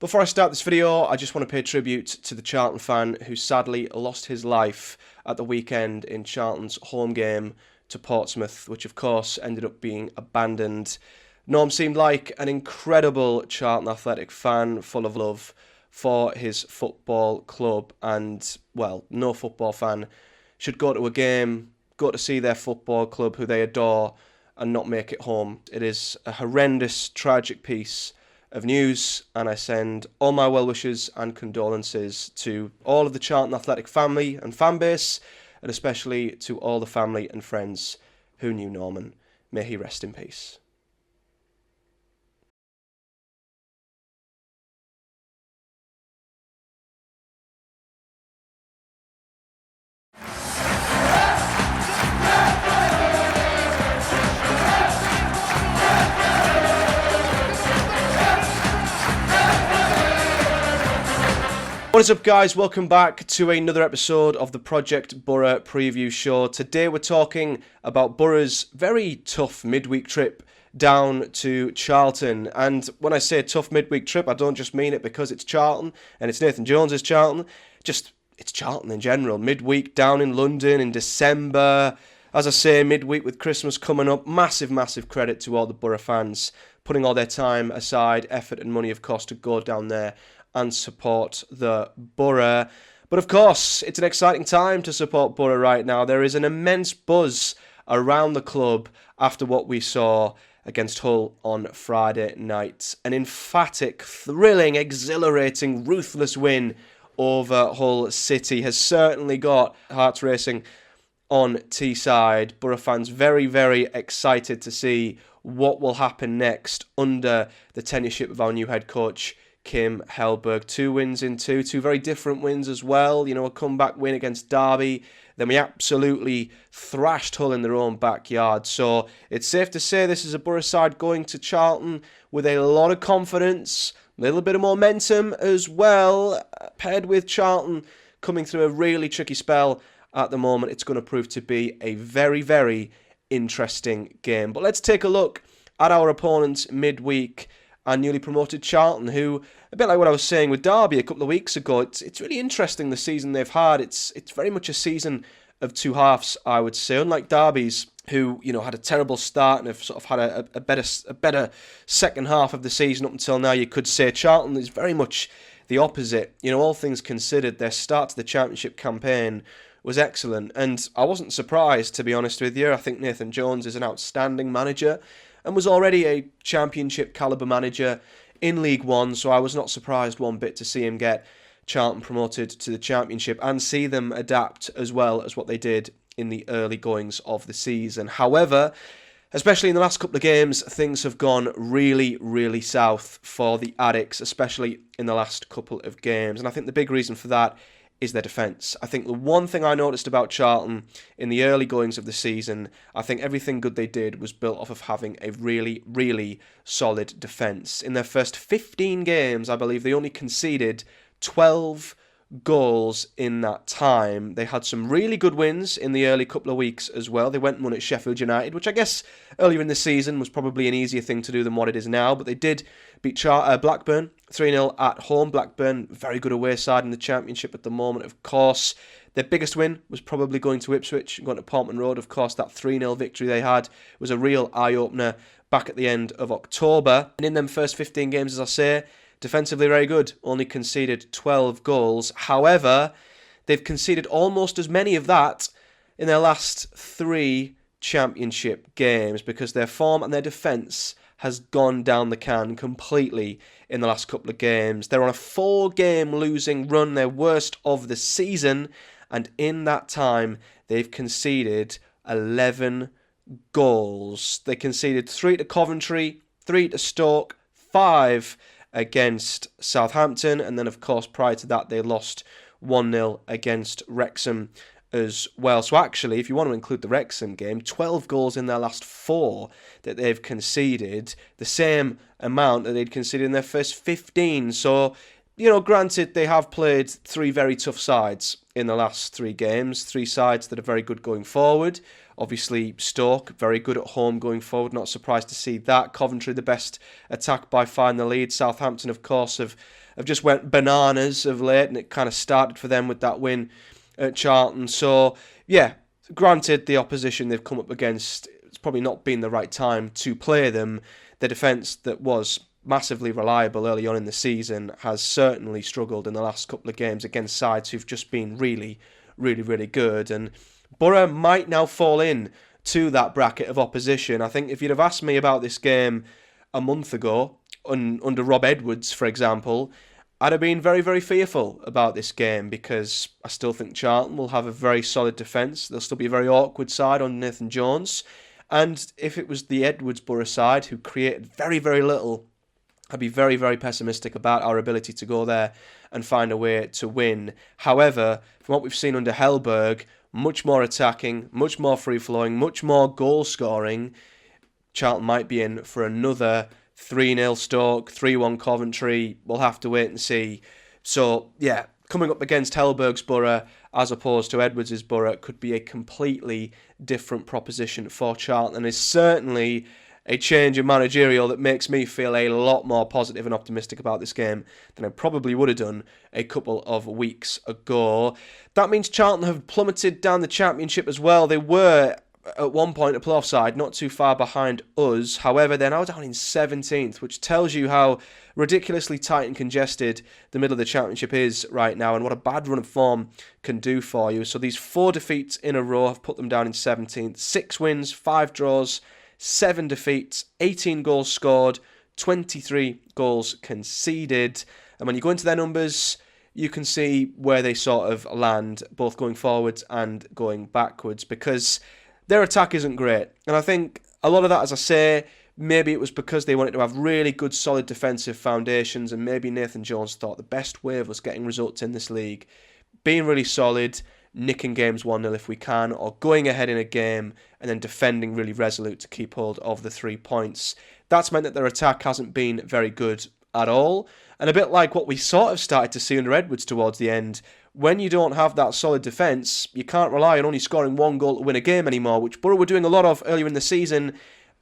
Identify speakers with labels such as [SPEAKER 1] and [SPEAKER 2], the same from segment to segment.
[SPEAKER 1] Before I start this video, I just want to pay tribute to the Charlton fan who sadly lost his life at the weekend in Charlton's home game to Portsmouth, which of course ended up being abandoned. Norm seemed like an incredible Charlton Athletic fan, full of love for his football club, and, well, no football fan should go to a game, go to see their football club who they adore, and not make it home. It is a horrendous, tragic piece of news, and I send all my well wishes and condolences to all of the Charlton Athletic family and fan base, and especially to all the family and friends who knew Norman. May he rest in peace. What is up, guys? Welcome back to another episode of the Project Boro preview show. Today we're talking about Boro's very tough midweek trip down to Charlton. And when I say tough midweek trip, I don't just mean it because it's Charlton and it's Nathan Jones' Charlton. It's Charlton in general. Midweek down in London in December. As I say, midweek with Christmas coming up. Massive, massive credit to all the Boro fans putting all their time aside, effort and money, of course, to go down there and support the Boro. But of course, it's an exciting time to support Boro right now. There is an immense buzz around the club after what we saw against Hull on Friday night. An emphatic, thrilling, exhilarating, ruthless win over Hull City has certainly got hearts racing on Teesside. Boro fans very, very excited to see what will happen next under the tenureship of our new head coach, Kim Hellball. 2 wins in two very different wins as well. You know, a comeback win against Derby. Then we absolutely thrashed Hull in their own backyard. So it's safe to say this is a Boro side going to Charlton with a lot of confidence, a little bit of momentum as well. Paired with Charlton coming through a really tricky spell at the moment, it's going to prove to be a very, very interesting game. But let's take a look at our opponents midweek and newly promoted Charlton, who, a bit like what I was saying with Derby a couple of weeks ago, it's really interesting the season they've had. It's very much a season of two halves, I would say. Unlike Derby's, who, you know, had a terrible start and have sort of had a better second half of the season up until now, you could say Charlton is very much the opposite. You know, all things considered, their start to the Championship campaign was excellent, and I wasn't surprised, to be honest with you. I think Nathan Jones is an outstanding manager and was already a Championship calibre manager in League One, so I was not surprised one bit to see him get Charlton promoted to the Championship and see them adapt as well as what they did in the early goings of the season. However, especially in the last couple of games, things have gone really, really south for the Addicts, especially in the last couple of games, and I think the big reason for that is their defence. I think the one thing I noticed about Charlton in the early goings of the season, I think everything good they did was built off of having a really, really solid defence. In their first 15 games, I believe they only conceded 12 goals in that time. They had some really good wins in the early couple of weeks as well. They went and won at Sheffield United, which I guess earlier in the season was probably an easier thing to do than what it is now, but they did beat Blackburn 3-0 at home. Blackburn, very good away side in the Championship at the moment, of course. Their biggest win was probably going to Ipswich, going to Portman Road. Of course, that 3-0 victory they had was a real eye-opener back at the end of October. And in them first 15 games, as I say, defensively very good, only conceded 12 goals. However, they've conceded almost as many of that in their last 3 Championship games because their form and their defence has gone down the can completely in the last couple of games. They're on a 4-game losing run, their worst of the season, and in that time they've conceded 11 goals. They conceded 3 to Coventry, 3 to Stoke, 5 against Southampton, and then of course prior to that they lost 1-0 against Wrexham as well. So actually, if you want to include the Wrexham game, 12 goals in their last 4 that they've conceded, the same amount that they'd conceded in their first 15. So, you know, granted, they have played 3 very tough sides in the last 3 games, 3 sides that are very good going forward. Obviously, Stoke, very good at home going forward. Not surprised to see that. Coventry, the best attack by far in the lead. Southampton, of course, have just went bananas of late, and it kind of started for them with that win at Charlton. So, yeah, granted, the opposition they've come up against, it's probably not been the right time to play them. The defence that was massively reliable early on in the season has certainly struggled in the last couple of games against sides who've just been really, really, really good. And Boro might now fall in to that bracket of opposition. I think if you'd have asked me about this game a month ago, under Rob Edwards, for example, I'd have been very, very fearful about this game because I still think Charlton will have a very solid defence. They'll still be a very awkward side on Nathan Jones. And if it was the Edwards Boro side who created very, very little, I'd be very, very pessimistic about our ability to go there and find a way to win. However, from what we've seen under Hellberg, much more attacking, much more free-flowing, much more goal-scoring. Charlton might be in for another 3-0 Stoke, 3-1 Coventry. We'll have to wait and see. So, yeah, coming up against Hellberg's Boro as opposed to Edwards' Boro could be a completely different proposition for Charlton, and is certainly a change in managerial that makes me feel a lot more positive and optimistic about this game than I probably would have done a couple of weeks ago. That means Charlton have plummeted down the Championship as well. They were at one point a playoff side, not too far behind us. However, they're now down in 17th, which tells you how ridiculously tight and congested the middle of the Championship is right now, and what a bad run of form can do for you. So these 4 defeats in a row have put them down in 17th. 6 wins, 5 draws, 7 defeats, 18 goals scored, 23 goals conceded. And when you go into their numbers, you can see where they sort of land, both going forwards and going backwards, because their attack isn't great. And I think a lot of that, as I say, maybe it was because they wanted to have really good, solid defensive foundations, and maybe Nathan Jones thought the best way of us getting results in this league, being really solid, nicking games 1-0 if we can, or going ahead in a game and then defending really resolute to keep hold of the 3 points. That's meant that their attack hasn't been very good at all. And a bit like what we sort of started to see under Edwards towards the end, when you don't have that solid defence, you can't rely on only scoring 1 goal to win a game anymore, which Boro were doing a lot of earlier in the season.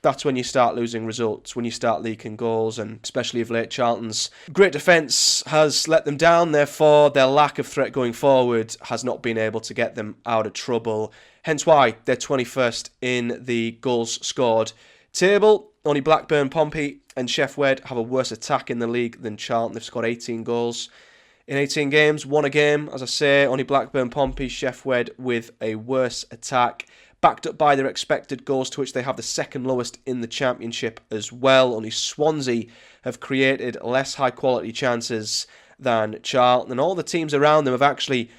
[SPEAKER 1] That's when you start losing results, when you start leaking goals, and especially of late, Charlton's great defence has let them down. Therefore, their lack of threat going forward has not been able to get them out of trouble. Hence why they're 21st in the goals scored table. Only Blackburn, Pompey and Sheffield have a worse attack in the league than Charlton. They've scored 18 goals in 18 games, won a game. As I say, only Blackburn, Pompey, Sheffield with a worse attack, backed up by their expected goals, to which they have the second lowest in the Championship as well. Only Swansea have created less high-quality chances than Charlton, and all the teams around them have actually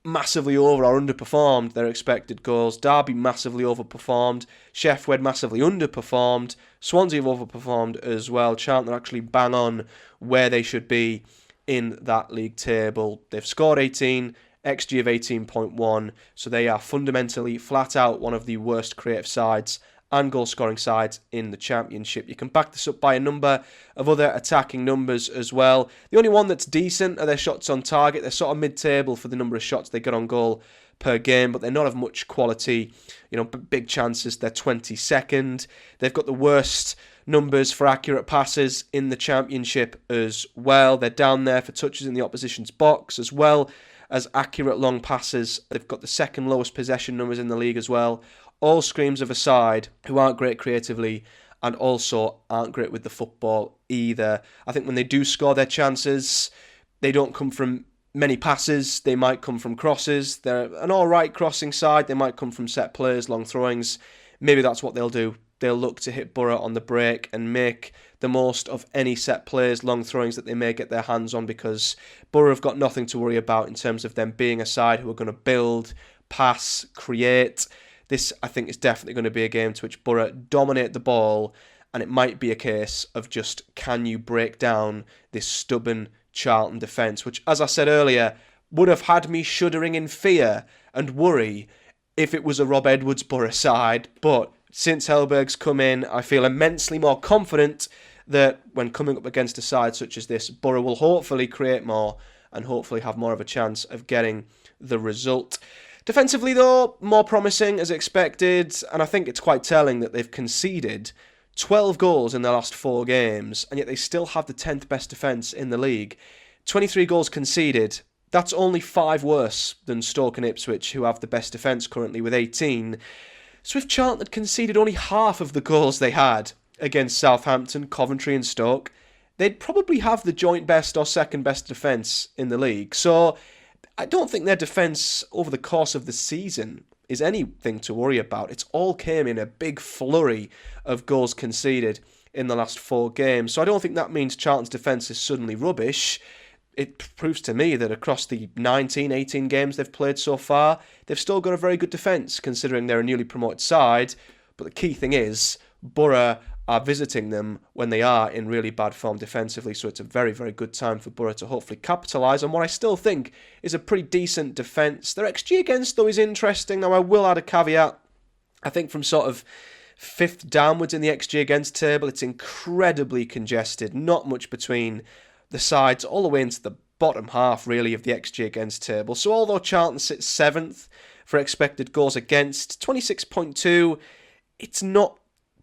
[SPEAKER 1] massively over or underperformed their expected goals. Derby massively overperformed, Sheffield massively underperformed, Swansea have overperformed as well. Charlton are actually bang on where they should be in that league table. They've scored 18, XG of 18.1, so they are fundamentally flat out one of the worst creative sides and goal scoring sides in the Championship. You can back this up by a number of other attacking numbers as well. The only one that's decent are their shots on target. They're sort of mid-table for the number of shots they get on goal per game, but they're not of much quality. You know, big chances, they're 22nd. They've got the worst numbers for accurate passes in the Championship as well. They're down there for touches in the opposition's box as well as accurate long passes. They've got the second lowest possession numbers in the league as well. All screams of a side who aren't great creatively and also aren't great with the football either. I think when they do score their chances, they don't come from many passes. They might come from crosses. They're an alright crossing side. They might come from set plays, long throwings. Maybe that's what they'll do. They'll look to hit Boro on the break and make the most of any set plays, long throwings that they may get their hands on, because Boro have got nothing to worry about in terms of them being a side who are going to build, pass, create. This, I think, is definitely going to be a game to which Boro dominate the ball, and it might be a case of just, can you break down this stubborn Charlton defence, which, as I said earlier, would have had me shuddering in fear and worry if it was a Rob Edwards Boro side. But since Hellberg's come in, I feel immensely more confident that when coming up against a side such as this, Boro will hopefully create more and hopefully have more of a chance of getting the result. Defensively, though, more promising as expected, and I think it's quite telling that they've conceded 12 goals in their last 4 games, and yet they still have the 10th best defence in the league. 23 goals conceded. That's only 5 worse than Stoke and Ipswich, who have the best defence currently with 18. So if Charlton had conceded only half of the goals they had against Southampton, Coventry and Stoke, they'd probably have the joint best or second best defence in the league. So I don't think their defence over the course of the season is anything to worry about. It's all came in a big flurry of goals conceded in the last 4 games. So I don't think that means Charlton's defence is suddenly rubbish. It proves to me that across the 19, 18 games they've played so far, they've still got a very good defence, considering they're a newly promoted side. But the key thing is, Boro are visiting them when they are in really bad form defensively, so it's a very, very good time for Boro to hopefully capitalise on what I still think is a pretty decent defence. Their XG against, though, is interesting. Now, I will add a caveat. I think from sort of 5th downwards in the XG against table, it's incredibly congested. Not much between the sides, all the way into the bottom half, really, of the XG against table. So although Charlton sits 7th for expected goals against, 26.2, it's not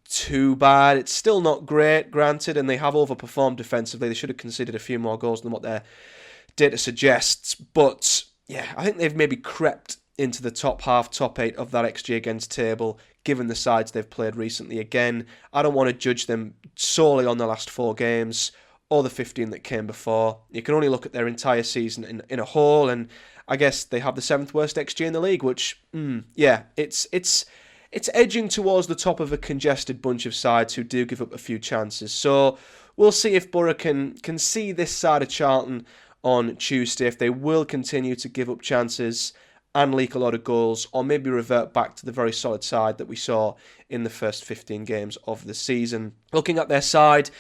[SPEAKER 1] too bad. It's still not great, granted, and they have overperformed defensively. They should have conceded a few more goals than what their data suggests. But yeah, I think they've maybe crept into the top half, top 8 of that XG against table, given the sides they've played recently. Again, I don't want to judge them solely on the last 4 games or the 15 that came before. You can only look at their entire season in a whole, and I guess they have the 7th worst XG in the league, which, yeah, it's edging towards the top of a congested bunch of sides who do give up a few chances. So we'll see if Boro can see this side of Charlton on Tuesday, if they will continue to give up chances and leak a lot of goals, or maybe revert back to the very solid side that we saw in the first 15 games of the season. Looking at their side,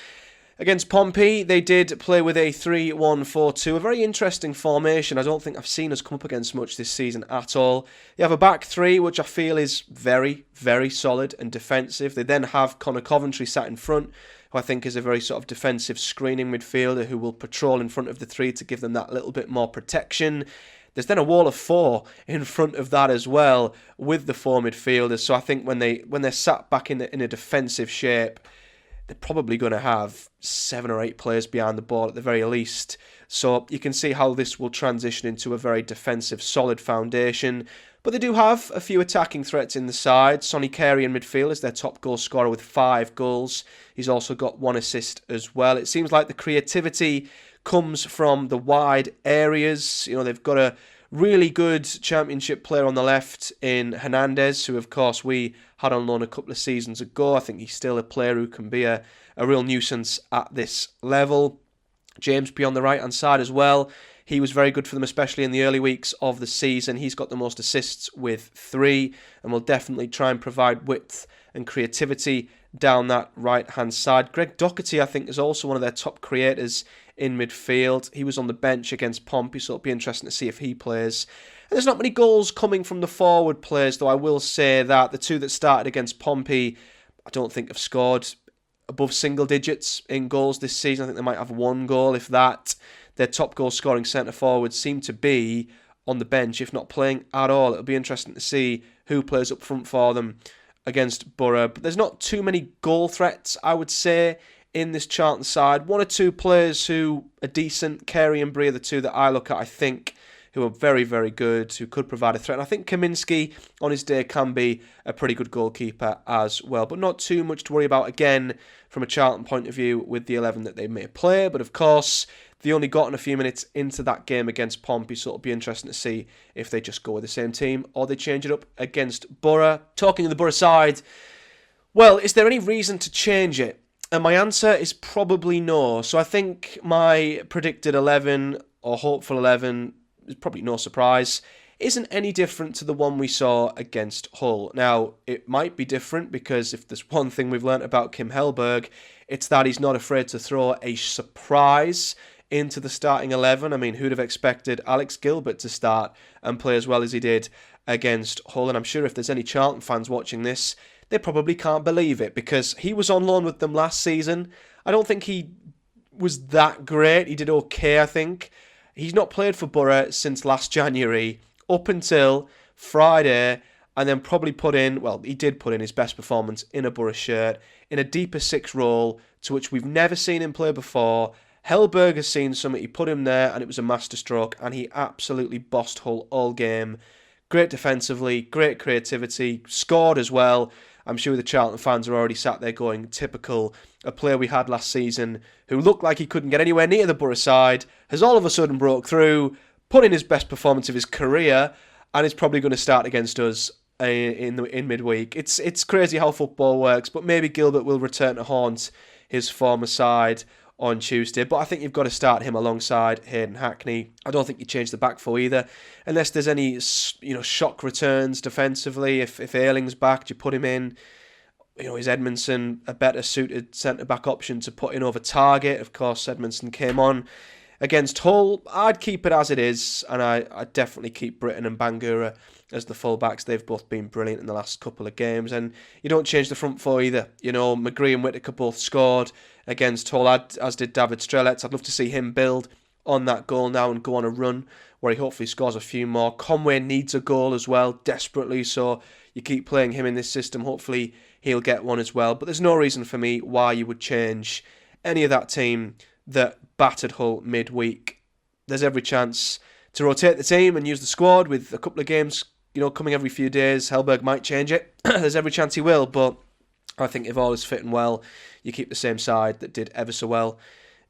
[SPEAKER 1] against Pompey, they did play with a 3-1-4-2, a very interesting formation. I don't think I've seen us come up against much this season at all. They have a back 3, which I feel is very, very solid and defensive. They then have Connor Coventry sat in front, who I think is a very sort of defensive screening midfielder who will patrol in front of the 3 to give them that little bit more protection. There's then a wall of 4 in front of that as well with the 4 midfielders. So I think when they're sat back in a defensive shape, they're probably going to have 7 or 8 players behind the ball at the very least. So you can see how this will transition into a very defensive, solid foundation. But they do have a few attacking threats in the side. Sonny Carey in midfield is their top goal scorer with 5 goals. He's also got 1 assist as well. It seems like the creativity comes from the wide areas. You know, they've got a really good championship player on the left in Hernandez, who of course we had on loan a couple of seasons ago. I think he's still a player who can be a real nuisance at this level. James P on the right hand side as well. He was very good for them, especially in the early weeks of the season. He's got the most assists with 3 and will definitely try and provide width and creativity down that right hand side. Greg Doherty, I think, is also one of their top creators in midfield. He was on the bench against Pompey, so it'll be interesting to see if he plays. And there's not many goals coming from the forward players, though I will say that the 2 that started against Pompey, I don't think have scored above single digits in goals this season. I think they might have 1 goal, if that. Their top goal scoring centre forwards seem to be on the bench, if not playing at all. It'll be interesting to see who plays up front for them against Boro. But there's not too many goal threats, I would say, in this Charlton side. 1 or 2 players who are decent. Carey and Bree are the 2 that I look at, I think, who are very, very good, who could provide a threat. And I think Kaminski, on his day, can be a pretty good goalkeeper as well. But not too much to worry about, again, from a Charlton point of view, with the 11 that they may play. But of course, they only gotten a few minutes into that game against Pompey, so it'll be interesting to see if they just go with the same team or they change it up against Boro. Talking of the Boro side, well, is there any reason to change it? And my answer is probably no. So I think my predicted 11 or hopeful 11, is probably no surprise, isn't any different to the one we saw against Hull. Now, it might be different because if there's one thing we've learnt about Kim Hellberg, it's that he's not afraid to throw a surprise into the starting 11. I mean, who'd have expected Alex Gilbert to start and play as well as he did against Hull? And I'm sure if there's any Charlton fans watching this, they probably can't believe it because he was on loan with them last season. I don't think he was that great. He did okay, I think. He's not played for Boro since last January, up until Friday, and then probably put in, well, he did put in his best performance in a Boro shirt, in a deeper six role, to which we've never seen him play before. Hellberg has seen something, he put him there, and it was a masterstroke, and he absolutely bossed Hull all game. Great defensively, great creativity, scored as well. I'm sure the Charlton fans are already sat there going, typical, a player we had last season who looked like he couldn't get anywhere near the Boro side, has all of a sudden broke through, put in his best performance of his career, and is probably going to start against us in midweek. It's crazy how football works, but maybe Gilbert will return to haunt his former side on Tuesday, but I think you've got to start him alongside Hayden Hackney. I don't think you change the back four either, unless there's any shock returns defensively. If Ayling's back, do you put him in? Is Edmondson a better suited centre back option to put in over Target? Of course, Edmondson came on against Hull. I'd keep it as it is, and I'd definitely keep Britton and Bangura as the fullbacks. They've both been brilliant in the last couple of games, and you don't change the front four either. McGree and Whittaker both scored against Hull, as did David Strelets. I'd love to see him build on that goal now and go on a run where he hopefully scores a few more. Conway needs a goal as well, desperately, so you keep playing him in this system. Hopefully he'll get one as well, but there's no reason for me why you would change any of that team that battered Hull midweek. There's every chance to rotate the team and use the squad with a couple of games coming every few days. Hellberg might change it. There's every chance he will, but I think if all is fitting well, you keep the same side that did ever so well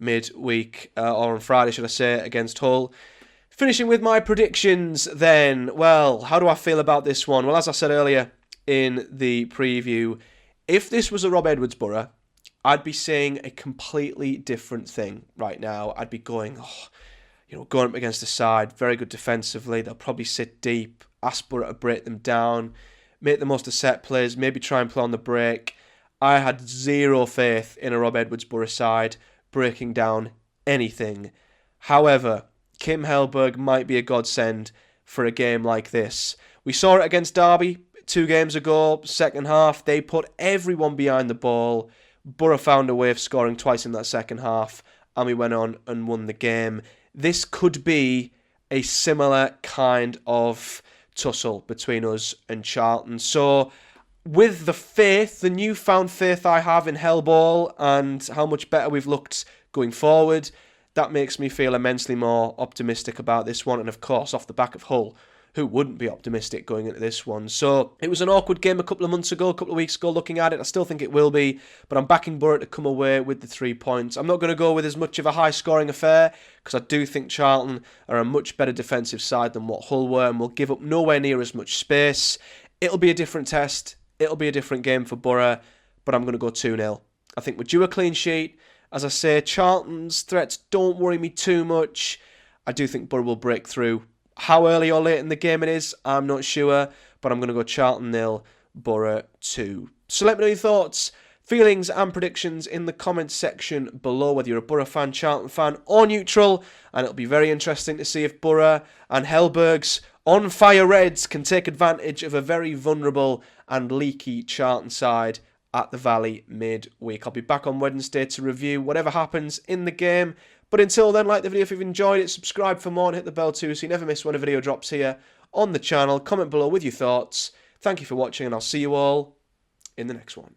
[SPEAKER 1] midweek, or on Friday, should I say, against Hull. Finishing with my predictions then. Well, how do I feel about this one? Well, as I said earlier in the preview, if this was a Rob Edwards Boro, I'd be saying a completely different thing right now. I'd be going, going up against the side, very good defensively. They'll probably sit deep, ask Boro to break them down, make the most of set plays, maybe try and play on the break. I had zero faith in a Rob Edwards Boro side breaking down anything. However, Kim Hellberg might be a godsend for a game like this. We saw it against Derby 2 games ago, second half. They put everyone behind the ball. Boro found a way of scoring twice in that second half, and we went on and won the game. This could be a similar kind of tussle between us and Charlton. So, with the newfound faith I have in Hellball and how much better we've looked going forward, that makes me feel immensely more optimistic about this one. And of course, off the back of Hull, who wouldn't be optimistic going into this one? So it was an awkward game a couple of weeks ago looking at it. I still think it will be, but I'm backing Boro to come away with the 3 points. I'm not going to go with as much of a high-scoring affair because I do think Charlton are a much better defensive side than what Hull were and will give up nowhere near as much space. It'll be a different test. It'll be a different game for Boro, but I'm going to go 2-0. I think we're due a clean sheet. As I say, Charlton's threats don't worry me too much. I do think Boro will break through. How early or late in the game it is, I'm not sure, but I'm going to go Charlton 0, Boro 2. So let me know your thoughts, feelings and predictions in the comments section below, whether you're a Boro fan, Charlton fan or neutral, and it'll be very interesting to see if Boro and Hellberg's on-fire Reds can take advantage of a very vulnerable and leaky Charlton side at the Valley midweek. I'll be back on Wednesday to review whatever happens in the game. But until then, like the video if you've enjoyed it, subscribe for more and hit the bell too so you never miss when a video drops here on the channel. Comment below with your thoughts. Thank you for watching and I'll see you all in the next one.